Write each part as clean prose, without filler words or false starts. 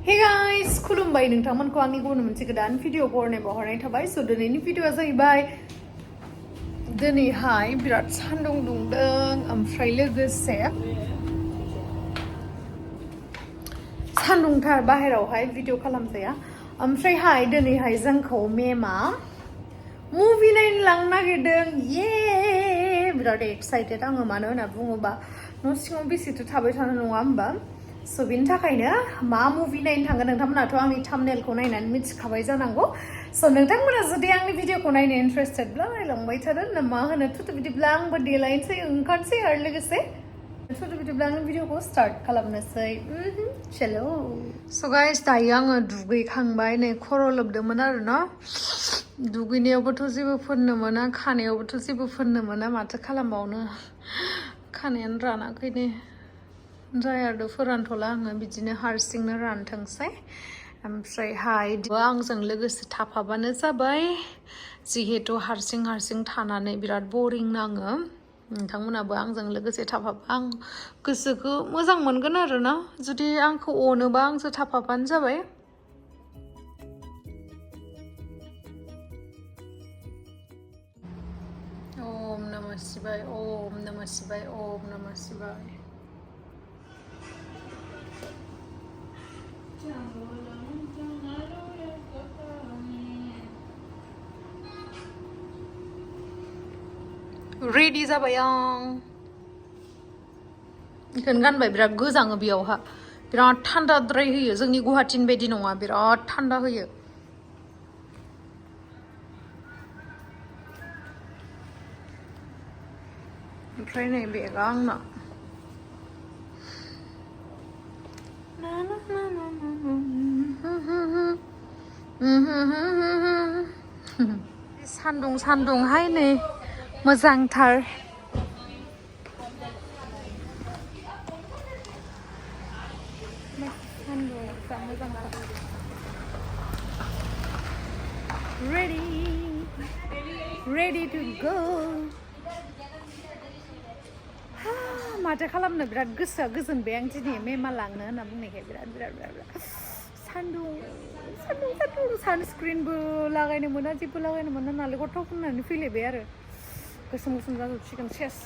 Hey guys, खुलुमबाय नोंथांमोनखौ आंनि गुबुन मोनसे गोदान भिडिअ बहरनाय थाबाय। स' दिनैनि भिडिअआ जाहैबाय दिनैहाय बिराद सान्दुं दुंदों ओमफ्राय लोगोसे सान्दुंथार बाहेरावहाय भिडिअ खालामजाया। ओमफ्रायहाय दिनैहाय जोंखौ मेमा मुभि नायनो लांनो नागिरदों। ये बिराद एक्साइटेड आङो, मानो होनना बुङोबा न' सिङाव बेसेथो थाबाय थानो नङा होमबा। स' बिनि थाखायनो मा मुभि नायनो थांगोन नोंथांमोनाथ' आंनि थाम्बनेलखौ नायनानै मिथिखाबाय जानांगौ। स' नोंथांमोना जुदि आंनि भिडिअखौ नायनो इन्टारेस्टेडब्ला नायलांबाय थादो ना मा होनो। थुथ' बिदिब्ला आंबो देलायनोसै ओंखारसै आरो लोगोसे थुथ' बिदिब्ला आंनि भिडिअखौ स्टार्ट खालामनोसै। चलो। स' गाइस दायो आङो दुगैखांबाय, नै खर' लोबदोंमोन आरो ना। दुगैनायावबोथ' जेबो फोननो मोना, खानायावबोथ' जेबो फोननो मोना, माथो खालामबावनो। खानायानो रानाखैनो। ड्रायारबो फोरानथ'ला आङो, बिदिनो हारसिंनो रानथोंसै। ओमफ्रायहाय आंजों लोगोसे थाफाबानो जाबाय, जिहेथु हारसिं हारसिं थानानै बिराद बरिं नाङो। नोंथांमोनाबो आंजों लोगोसे थाफाबा आं गोसोखौ मोजां मोनगोन आरो ना। जुदि आंखौ अनोबा आंजों थाफाबानो जाबाय। ओम नमः शिवाय, ओम नमः शिवाय, ओम नमः शिवाय। रेडि जाबाय आं। बेखौनो गानबाय, बिराद गोजाङो बेयावहा, बिराद थान्दाद्राय होयो। जोंनि गुवाहाटिनि बायदि नङा, बिराद थान्दा होयो। ओमफ्राय नै बेगा आंना। सान्दुं सान्दुंहाय नै मोजांथार। Ready to go. माथो खालामनो, बिराद गोसोआ गोजोनबाय आं दिनै मेमा लांनो होनना बुंनायखाय। बिराद बिराद बिराद सान्दुं सान्दुं सान्दुं सानस्क्रिनबो लागायनो मोना, जेबो लागायनो मोना। नालेंखर थाव फुननानै फैलायबाय आरो गोसोम गोसोम जाजोबसिगोन सेस।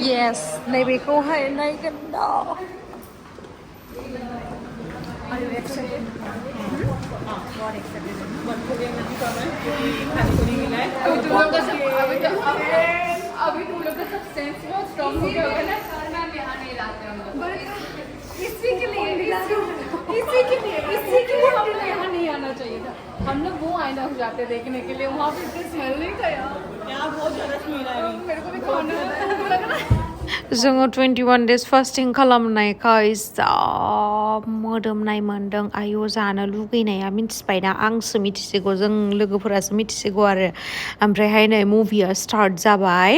Yes, नैबेखौहाय नायगोन दा। Are you excited? What excited? अभी तुम लोग का सब सेंस बहुत स्ट्रॉन्ग हो गया है ना। यहाँ नहीं लाते हम लोग, इसी के लिए हम लोग यहाँ नहीं आना चाहिए था। हम लोग वो आईना हो जाते देखने के लिए, वहाँ पे इतना स्मेल नहीं था यार। यहाँ बहुत ज़्यादा स्मेल आया, मेरे को भी खाना लग रहा है। जोङो 21 days फास्टिं खालामनायखाय जा मोदोमनाय मोन्दों। आयु, जानो लुगैनाया मिन्थिबायना, आंसो मिथिसिगौ, जों लोगोफोरासो मिथिसिगौ आरो। ओमफ्रायहाय नै मुभिया स्टार्ट जाबाय।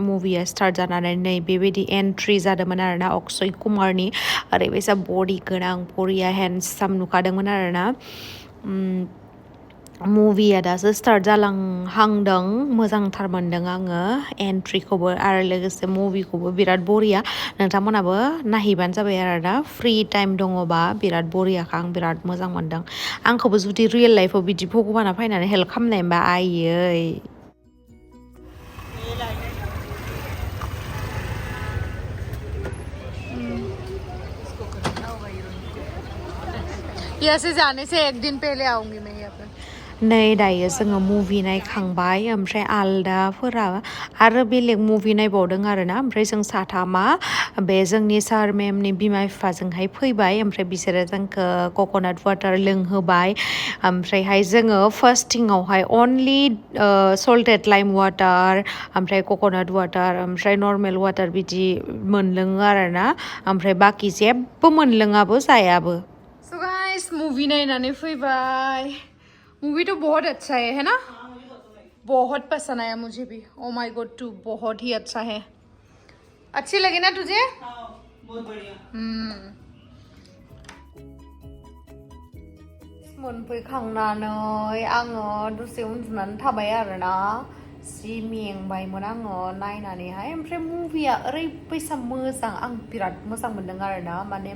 मुभिया स्टार्ट जानानै नै बेबायदि एन्ट्रि जादोंमोन आरोना अक्षय कुमारनि। ओरैबायसा बडि गोनां, बरिया हेन्डसाम नुखादोंमोन आरोना। मुभिया दासो स्टार्ट जालांहांदों, मोजांथार मोनदों आङो एन्ट्रिखौबो आरो लोगोसे मुभिखौबो बिराद बरिया। नोंथांमोनाबो नायहैबानो जाबाय आरोना, फ्रि टाइम दङबा। बिराद बरियाखा, आं बिराद मोजां मोनदों। आंखौबो जुदि रियेल लाइफआव बिदि भगबाना फैनानै हेल्प खालामनाय मोनबा आयै। यहाँ से जाने से एक दिन पहले आऊंगी मैं यहाँ पे। नै दायो जोङो मुभि नायखांबाय, ओमफ्राय आलदाफोरा आरो बेलेग मुभि नायबावदों आरोना। ओमफ्राय जों साथामा बे जोंनि सार मेमनि बिमा बिफाजोंहाय फैबाय। ओमफ्राय बिसोरो जोंखौ कक'नाट वाटार लोंहोबाय। ओमफ्रायहाय जोङो फार्स्टिंआवहाय अनलि सल्टेड लाइम वाटार, ओमफ्राय कक'नाट वाटार, ओमफ्राय नर्मेल वाटार बिदि मोनलोङो आरोना। ओमफ्राय बाखि जेबो मोनलोङाबो जायाबो। सो गाइस, मूवी नायनानै फैबाय। मूवी तो बहुत अच्छा है ना? बहुत पसंद आया मुझे भी। ओ माय गॉड टू, बहुत ही अच्छा है। अच्छी लगी ना तुझे? बहुत बढ़िया। मोनफैखांनानै आङो दसे उन्दुनानै थाबाय आरोना जि मेंबायमोन आङो नायनानैहाय ओमफ्राय मुभिया ओरैबायसा मोजां आं बिराद मोजां मोनदों आरोना माने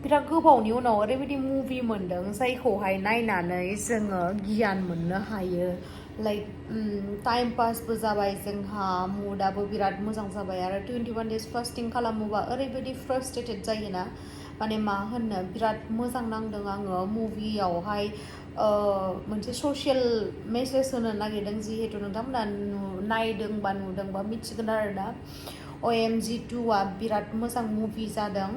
बिराद गोबावनि उनाव ओरैबायदि मुभि मोनदों जायखौहाय नायनानै जोङो गियान मोननो हायो लाइक टाइम पासबो जाबाय जोंहा मुडाबो बिराद मोजां जाबाय आरो 21 days फास्टिं खालामोबा ओरैबायदि फ्रास्ट्रेटेड जायोना माने मा होननो बिराद मोजां नांदों आङो मुभियावहाय मोनसे ससियेल मेसेज होनो नागिरदों जिहेतु नोंथांमोना नायदोंबा नुदोंबा मिथिगोन आरोना OMG2आ बिराद मोजां मुभि जादों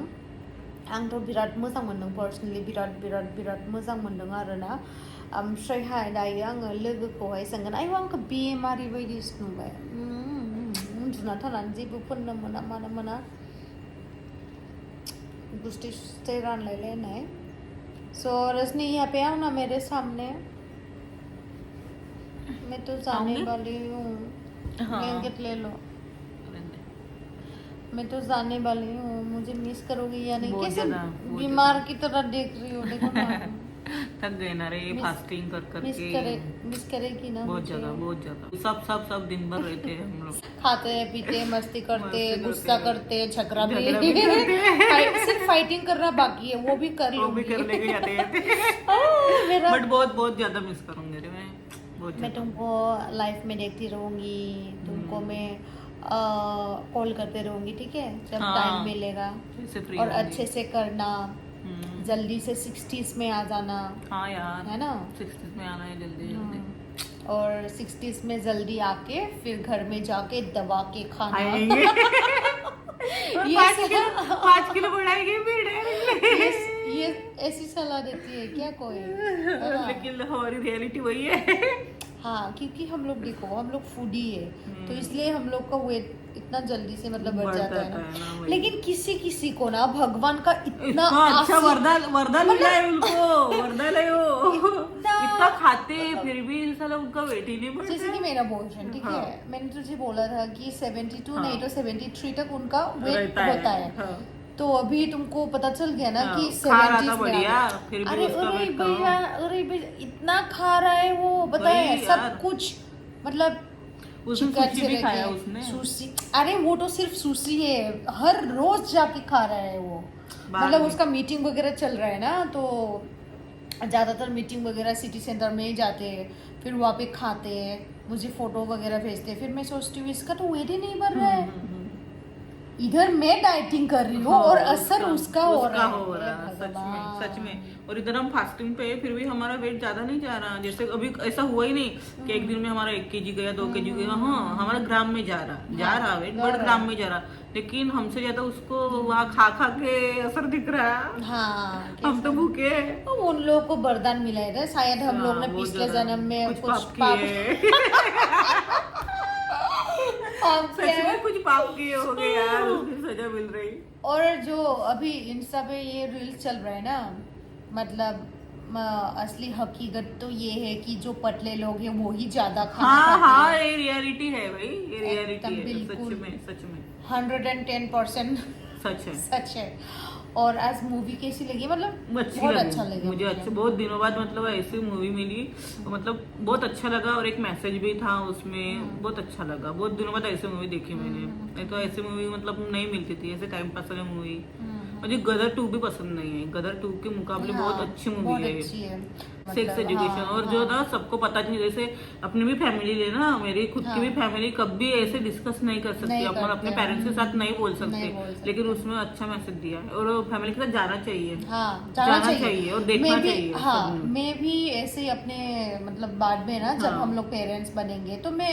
आंथ' बिराद मोजां मोनदों पार्सनेलि बिराद मोजां मोनदों आरोना ओमफ्रायहाय दायो आङो लोगोखौहाय सोंगोन आयौ आंखौ बेमारि बायदिसो नुबाय उन्दुना थानानै जेबो फोननो मोना मानो मोना गुस्टी सुस्टी रानलायलायनाय सो रजनी यहाँ पे आओ ना मेरे सामने मैं तो जाने वाली हूँ ब्लैंकेट ले लो मैं तो जाने वाली हूँ मुझे मिस करोगी या नहीं कैसे बीमार की तरह देख रही हो देखो ना थक गए ना रे फास्टिंग कर करके मिस करेगी ना बहुत ज्यादा सब दिन भर रहते हैं हम लोग खाते पीते मस्ती करते गुस्सा करते झगड़ा भी सिर्फ फाइटिंग करना बाकी है वो भी कर लेके जाते हैं बट बहुत ज्यादा मिस करूंगी रे मैं तुमको लाइफ में देखती रहूंगी तुमको मैं कॉल करते रहूंगी ठीक है जब टाइम मिलेगा और अच्छे से करना जल्दी से 60s में आ जाना हाँ यार है ना 60s में आना है जल्दी और 60s में जल्दी आके फिर घर में जाके दबा के खाना ये 5 किलो बढ़ाएंगे ये ऐसी सलाह देती है क्या कोई लेकिन हमारी रियलिटी वही है हाँ क्योंकि हम लोग देखो हम लोग फूडी है तो इसलिए हम लोग का वेट इतना जल्दी से मतलब बढ़ जाता है ना लेकिन किसी को ना भगवान का इतना अच्छा वरदान मिला है उनको वरदान है वो इतना खाते फिर भी साला उनका वेट ही नहीं बढ़ता जैसे कि मेरा बॉयफ्रेंड ठीक है मैंने तुझे बोला था कि 72 नहीं तो 73 तक उनका वेट होता है तो अभी तुमको पता चल गया ना कि 70s में अरे भैया इतना खा रहा है वो बताए सब कुछ मतलब सुशी भी खाया उसने सुशी अरे वो तो सिर्फ सुशी है हर रोज जाके खा रहा है वो मतलब उसका मीटिंग वगैरह चल रहा है ना तो ज्यादातर मीटिंग वगैरह सिटी सेंटर में ही जाते हैं फिर वहाँ पे खाते हैं मुझे फोटो वगैरह भेजते हैं फिर मैं सोचती हूँ इसका तो वेट ही नहीं बढ़ रहा है इधर मैं डाइटिंग कर रही हूँ और असर उसका हो रहा है सच में और इधर हम फास्टिंग पे फिर भी हमारा वेट ज्यादा नहीं जा रहा जैसे अभी ऐसा हुआ ही नहीं कि एक दिन में हमारा 1 kg गया 2 kg गया हाँ हमारा ग्राम में जा रहा वेट बट ग्राम में जा रहा लेकिन हमसे ज्यादा उसको वहाँ खा के असर दिख रहा है हाँ हम तो भूखे उन लोगों को वरदान मिला है शायद हम लोग ने पिछले जन्म में कुछ पाप कुछ पाप किए हो गए यार उसकी सजा मिल रही और जो अभी इंस्टा पे ये रील्स चल रहा है ना मतलब असली हकीकत तो ये है कि जो पतले लोग हैं वो ही ज्यादा खाना खाते हाँ ये रियलिटी है भाई ये रियलिटी है सच में 110% सच है और आज मूवी कैसी लगी मतलब बहुत अच्छा लगा मुझे अच्छा बहुत दिनों बाद मतलब ऐसी मूवी मिली मतलब बहुत अच्छा लगा और एक मैसेज भी था उसमें बहुत अच्छा लगा बहुत दिनों बाद ऐसी मूवी देखी मैंने नहीं तो ऐसी मूवी मतलब नहीं मिलती थी ऐसे टाइम पास वाली मूवी मुझे गदर 2 भी पसंद नहीं है गदर 2 के मुकाबले बहुत अच्छी मूवी है सेक्स एजुकेशन और जो ना सबको पता नहीं जैसे अपनी भी फैमिली ले ना मेरी खुद की भी फैमिली कभी ऐसे डिस्कस नहीं कर सकती अपन अपने पेरेंट्स के साथ नहीं बोल सकते लेकिन उसमें अच्छा मैसेज दिया है और फैमिली के साथ जाना चाहिए जाना चाहिए और देखना चाहिए हाँ मैं भी ऐसे अपने मतलब बाद में ना जब हम लोग पेरेंट्स बनेंगे तो मैं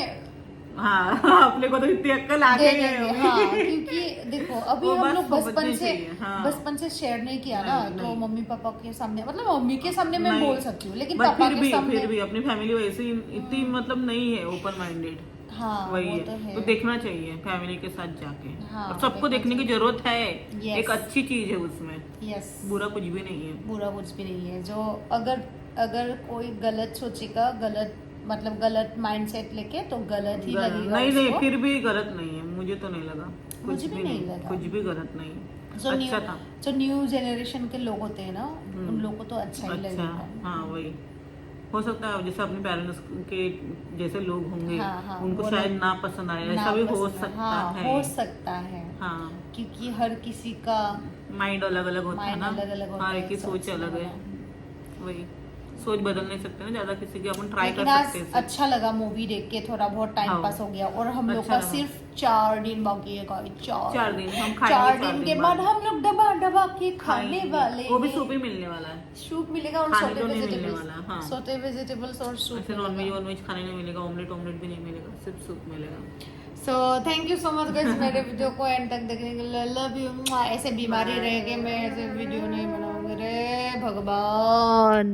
हाँ अपने को तो इतनी अक्ल आ गई है क्योंकि देखो अभी हम लोग बचपन से शेयर नहीं किया ना तो मम्मी पापा के सामने मतलब मम्मी के सामने मैं बोल सकती हूँ लेकिन पापा के सामने फिर भी अपनी फैमिली वैसे इतनी मतलब नहीं है ओपन माइंडेड हाँ वही है तो देखना चाहिए फैमिली के साथ जाके और सबको देखने की जरूरत है एक अच्छी चीज है उसमें बुरा कुछ भी नहीं है जो अगर कोई गलत सोचेगा गलत माइंडसेट लेके तो गलत ही लगेगा नहीं फिर भी गलत नहीं है मुझे तो नहीं लगा मुझे भी नहीं लगा कुछ भी गलत नहीं अच्छा था। जो न्यू जनरेशन के लोग होते हैं ना, उन लोगों को तो अच्छा ही अच्छा, लगेगा। हाँ वही हो सकता है, जैसे अपने पेरेंट्स के जैसे लोग होंगे, हाँ, उनको वो शायद लोग ना पसंद आए, ऐसा ना भी हो पसंद, सकता हाँ, है। हो सकता है, हाँ, क्योंकि हर किसी का माइंड अलग अलग होता है माइंड ना, अलग अलग होता हर है, एक की सोच अलग है। वही सोच बदल नहीं सकते ना ज्यादा किसी की, अपन ट्राई कर लेकिन आज सकते हैं। अच्छा लगा मूवी देख के, थोड़ा बहुत टाइम हाँ, पास हो गया। और हम लोग अच्छा का लगा। सिर्फ 4 दिन बाकी है गाइस, 4 दिन हम खाएंगे, 4 4 दिन के दिन बाद हम लोग दबा दबा के खाने खाएंगे। वाले वो भी हैं। सूप ही मिलने वाला है, सूप मिलेगा और खाने सोते को नहीं मिलने वेजिटेबल्स, वाला। हाँ, सोते वेजिटेबल्स और सूप ऐसे नॉनवेज मिलेगा। वॉनवेज खाने नहीं मिलेगा, ऑमलेट ऑमलेट भी नहीं मिलेगा, सिर्फ सूप मिलेगा। So thank you so much guys मेरे वीडियो को एंड तक देखने के लिए। Love you. ऐसे बीमारी रह के मैं ऐसे वीडियो नहीं बनाऊंगी रे भगवान।